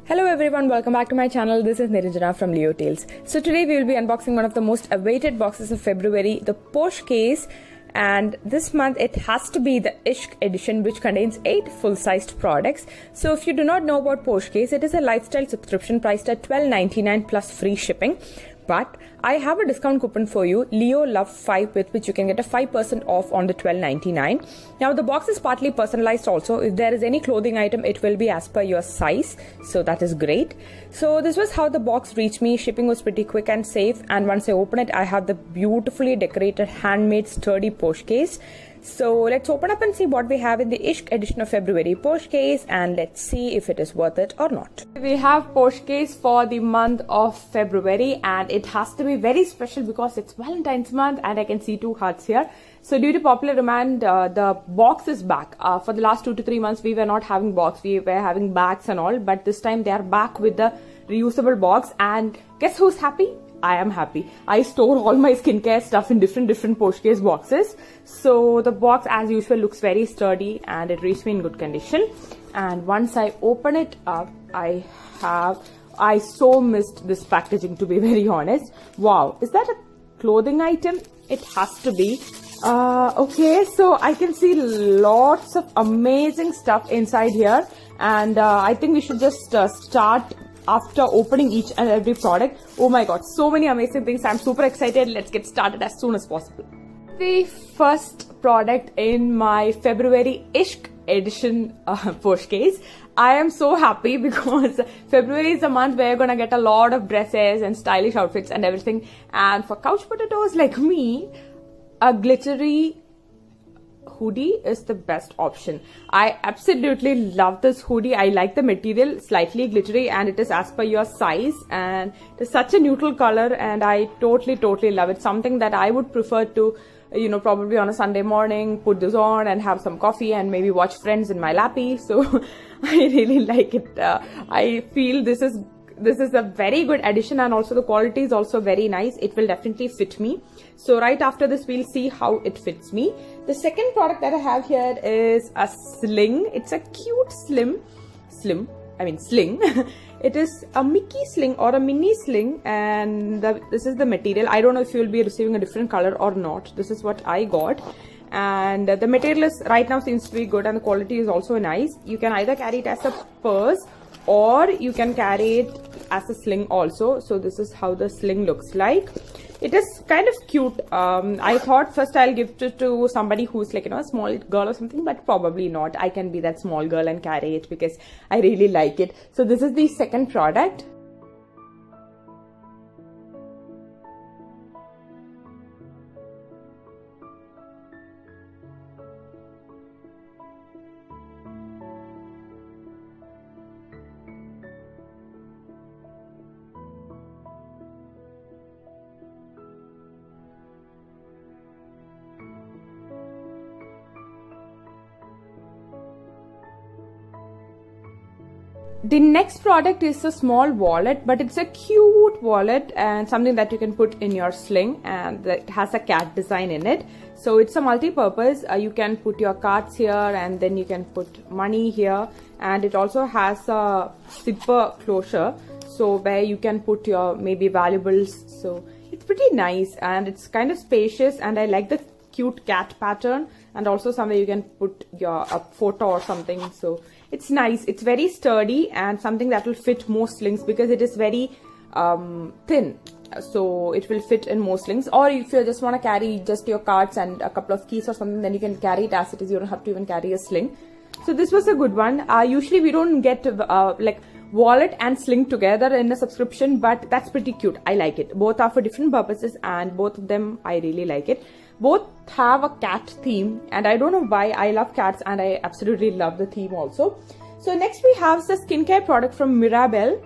Hello everyone, welcome back to my channel. This is Niranjana from Leo Tales. So today we will be unboxing one of the most awaited boxes of February, the Posh Case. And this month it has to be the Ishq edition, which contains 8 full-sized products. So if you do not know about Posh Case, it is a lifestyle subscription priced at $12.99 plus free shipping. But I have a discount coupon for you, leotaleslive, with which you can get a 5% off on the $12.99. Now the box is partly personalized also. If there is any clothing item, it will be as per your size. So that is great. So this was how the box reached me. Shipping was pretty quick and safe. And once I open it, I have the beautifully decorated handmade sturdy Posh Case. So let's open up and see what we have in the Ishq edition of February Posh Case, and let's see if it is worth it or not. We have Posh Case for the month of February, and it has to be very special because it's Valentine's month and I can see 2 hearts here. So due to popular demand, the box is back. For the last 2 to 3 months, we were not having box. We were having bags and all, but this time they are back with the reusable box. And guess who's happy? I am happy. I store all my skincare stuff in different Posh Case boxes. So the box as usual looks very sturdy and it reached me in good condition. And once I open it up, I so missed this packaging, to be very honest. Wow, is that a clothing item? It has to be. Okay, so I can see lots of amazing stuff inside here. And I think we should just start after opening each and every product. Oh my god, so many amazing things. I'm super excited. Let's get started as soon as possible. The first product in my February Ishq edition Posh Case. I am so happy because February is a month where you're gonna get a lot of dresses and stylish outfits and everything. And for couch potatoes like me, a glittery hoodie is the best option. I absolutely love this hoodie. I like the material, slightly glittery, and it is as per your size, and it is such a neutral color, and I totally love it. Something that I would prefer to, you know, probably on a Sunday morning, put this on and have some coffee and maybe watch Friends in my lappy. So I really like it. I feel this is a very good addition, and also the quality is also very nice. It will definitely fit me. So right after this, we'll see how it fits me. The second product that I have here is a sling. It's a cute sling. It is a Mickey sling or a mini sling, and this is the material. I don't know if you'll be receiving a different color or not. This is what I got. And the material is right now seems to be good, and the quality is also nice. You can either carry it as a purse or you can carry it as a sling also. So this is how the sling looks like. It is kind of cute. I thought first I'll gift it to somebody who's like, you know, a small girl or something, but probably not. I can be that small girl and carry it because I really like it. So this is the second product. The next product is a small wallet, but it's a cute wallet and something that you can put in your sling, and it has a cat design in it. So it's a multi-purpose. You can put your cards here, and then you can put money here, and it also has a zipper closure, so where you can put your maybe valuables. So it's pretty nice and it's kind of spacious, and I like the cute cat pattern, and also somewhere you can put your photo or something. So it's nice. It's very sturdy and something that will fit most slings because it is very thin. So it will fit in most slings. Or if you just want to carry just your cards and a couple of keys or something, then you can carry it as it is. You don't have to even carry a sling. So this was a good one. Usually we don't get like wallet and sling together in a subscription, but that's pretty cute. I like it. Both are for different purposes, and both of them I really like it. Both have a cat theme, and I don't know why. I love cats and I absolutely love the theme also. So next we have the skincare product from Mirabelle,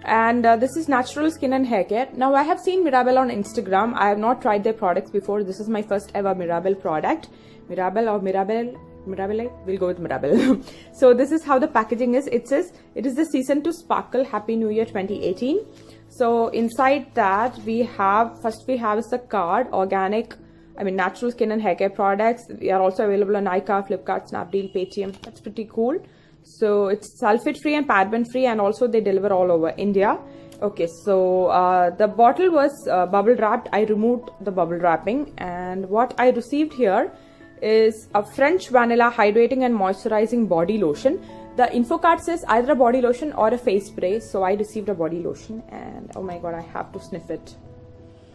and this is natural skin and hair care. Now I have seen Mirabelle on Instagram. I have not tried their products before. This is my first ever Mirabelle product. Mirabelle or Mirabelle? Mirabelle? We'll go with Mirabelle. So this is how the packaging is. It says it is the season to sparkle. Happy New Year 2018. So inside that we have, first we have is a card, organic natural skin and hair care products. We are also available on Nykaa, Flipkart, Snapdeal, Paytm. That's pretty cool. So it's sulfate free and paraben free, and also they deliver all over India. Okay, so the bottle was bubble wrapped. I removed the bubble wrapping, and what I received here is a French vanilla hydrating and moisturizing body lotion. The info card says either a body lotion or a face spray, so I received a body lotion, and oh my god, I have to sniff it.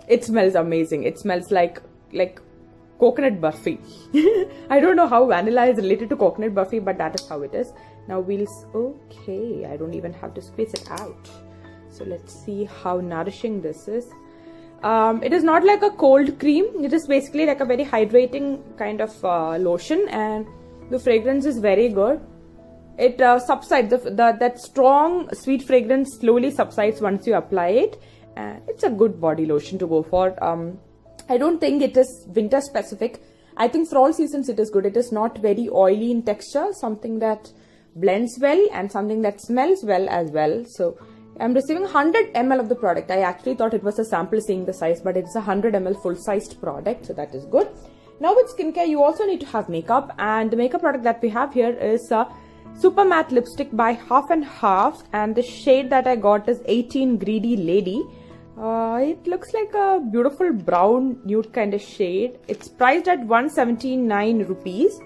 It smells amazing. It smells like coconut burfi. I don't know how vanilla is related to coconut burfi, but that is how it is. Now okay, I don't even have to squeeze it out. So let's see how nourishing this is. It is not like a cold cream. It is basically like a very hydrating kind of lotion, and the fragrance is very good. It subsides, that strong sweet fragrance slowly subsides once you apply it, and it's a good body lotion to go for. I don't think it is winter specific. I think for all seasons it is good. It is not very oily in texture, something that blends well and something that smells well as well. So I'm receiving 100 ml of the product. I actually thought it was a sample seeing the size, but it's a 100 ml full-sized product, so that is good. Now with skincare, you also need to have makeup, and the makeup product that we have here is Super Matte Lipstick by Half and Half, and the shade that I got is 18 Greedy Lady. It looks like a beautiful brown nude kind of shade. It's priced at 179 rupees.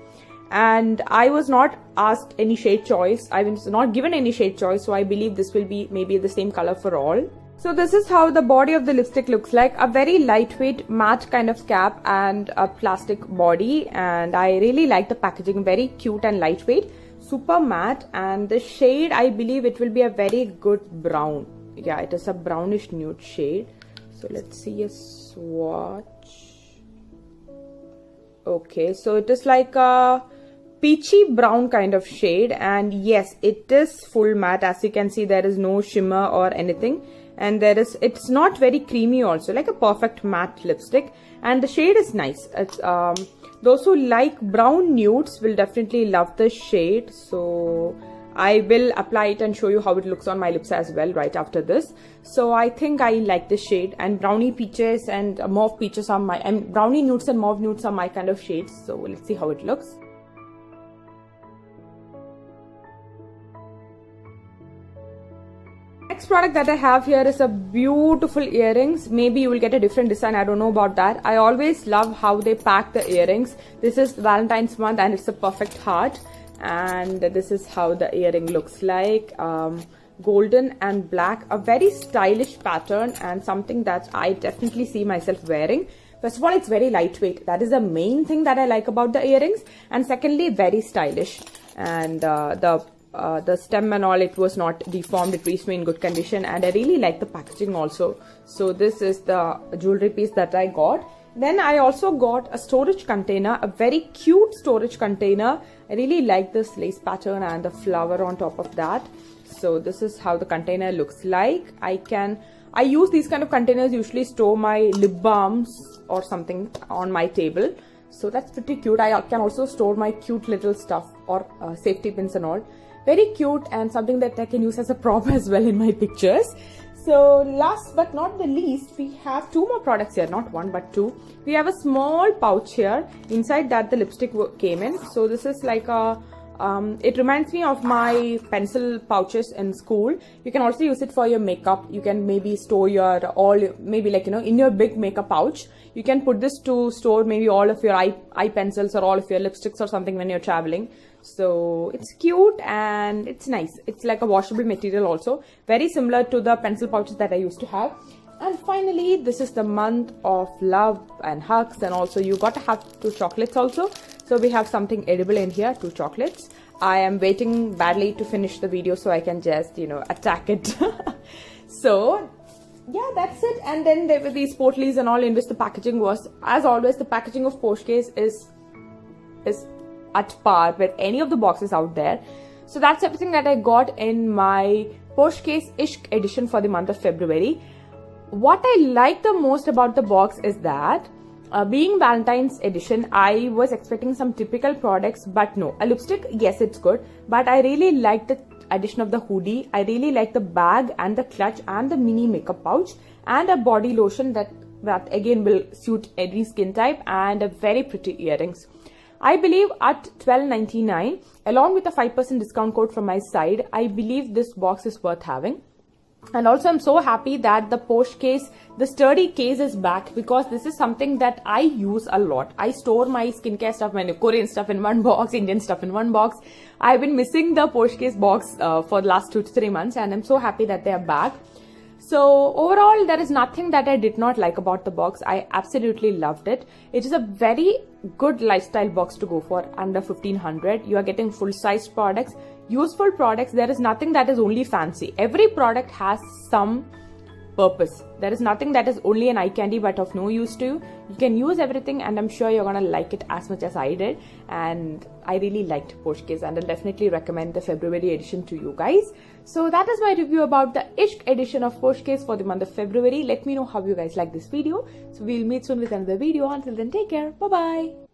And I was not asked any shade choice. I was not given any shade choice, so I believe this will be maybe the same color for all. So this is how the body of the lipstick looks like. A very lightweight matte kind of cap and a plastic body, and I really like the packaging. Very cute and lightweight, super matte, and the shade, I believe it will be a very good brown. Yeah, it is a brownish nude shade. So let's see a swatch. Okay, so it is like a peachy brown kind of shade, and yes, it is full matte. As you can see, there is no shimmer or anything, and it's not very creamy also, like a perfect matte lipstick, and the shade is nice. It's those who like brown nudes will definitely love this shade. So I will apply it and show you how it looks on my lips as well right after this. So I think I like this shade, and brownie peaches and mauve peaches are my, and brownie nudes and mauve nudes are my kind of shades. So let's see how it looks. Next product that I have here is a beautiful earrings. Maybe you will get a different design, I don't know about that. I always love how they pack the earrings. This is Valentine's month and it's a perfect heart, and this is how the earring looks like. Golden and black, a very stylish pattern, and something that I definitely see myself wearing. First of all, it's very lightweight. That is the main thing that I like about the earrings, and secondly, very stylish. And the stem and all, it was not deformed, it reached me in good condition, and I really like the packaging also. So this is the jewelry piece that I got. Then I also got a storage container, a very cute storage container. I really like this lace pattern and the flower on top of that. So this is how the container looks like. I use these kind of containers, usually store my lip balms or something on my table. So that's pretty cute. I can also store my cute little stuff or safety pins and all. Very cute, and something that I can use as a prop as well in my pictures. So last but not the least, we have two more products here, not one but two. We have a small pouch here. Inside that the lipstick came in. So this is like a it reminds me of my pencil pouches in school. You can also use it for your makeup. You can maybe store your maybe like, you know, in your big makeup pouch. You can put this to store maybe all of your eye pencils or all of your lipsticks or something when you're traveling. So it's cute and it's nice. It's like a washable material also. Very similar to the pencil pouches that I used to have. And finally, this is the month of love and hugs, and also you got to have 2 chocolates also. So we have something edible in here, 2 chocolates. I am waiting badly to finish the video so I can just, you know, attack it. So yeah, that's it. And then there were these portlies and all, in which the packaging was, as always, the packaging of Posh Case is at par with any of the boxes out there. So that's everything that I got in my Posh Case Ishq edition for the month of February. What I like the most about the box is that being Valentine's edition, I was expecting some typical products, but no. A lipstick, yes, it's good, but I really like the addition of the hoodie. I really like the bag and the clutch and the mini makeup pouch, and a body lotion that again will suit every skin type, and a very pretty earrings. I believe at $12.99 along with a 5% discount code from my side, I believe this box is worth having. And also I'm so happy that the Posh Case, the sturdy case is back, because this is something that I use a lot. I store my skincare stuff, my Korean stuff in one box, Indian stuff in one box. I've been missing the Posh Case box for the last 2 to 3 months, and I'm so happy that they are back. So overall, there is nothing that I did not like about the box. I absolutely loved it. It is a very good lifestyle box to go for under 1500. You are getting full-size products, useful products. There is nothing that is only fancy. Every product has some purpose. There is nothing that is only an eye candy but of no use to you. You can use everything, and I'm sure you're gonna like it as much as I did. And I really liked Posh Case, and I'll definitely recommend the February edition to you guys. So that is my review about the Ishq edition of Posh Case for the month of February. Let me know how you guys like this video. So we'll meet soon with another video. Until then, take care. Bye bye.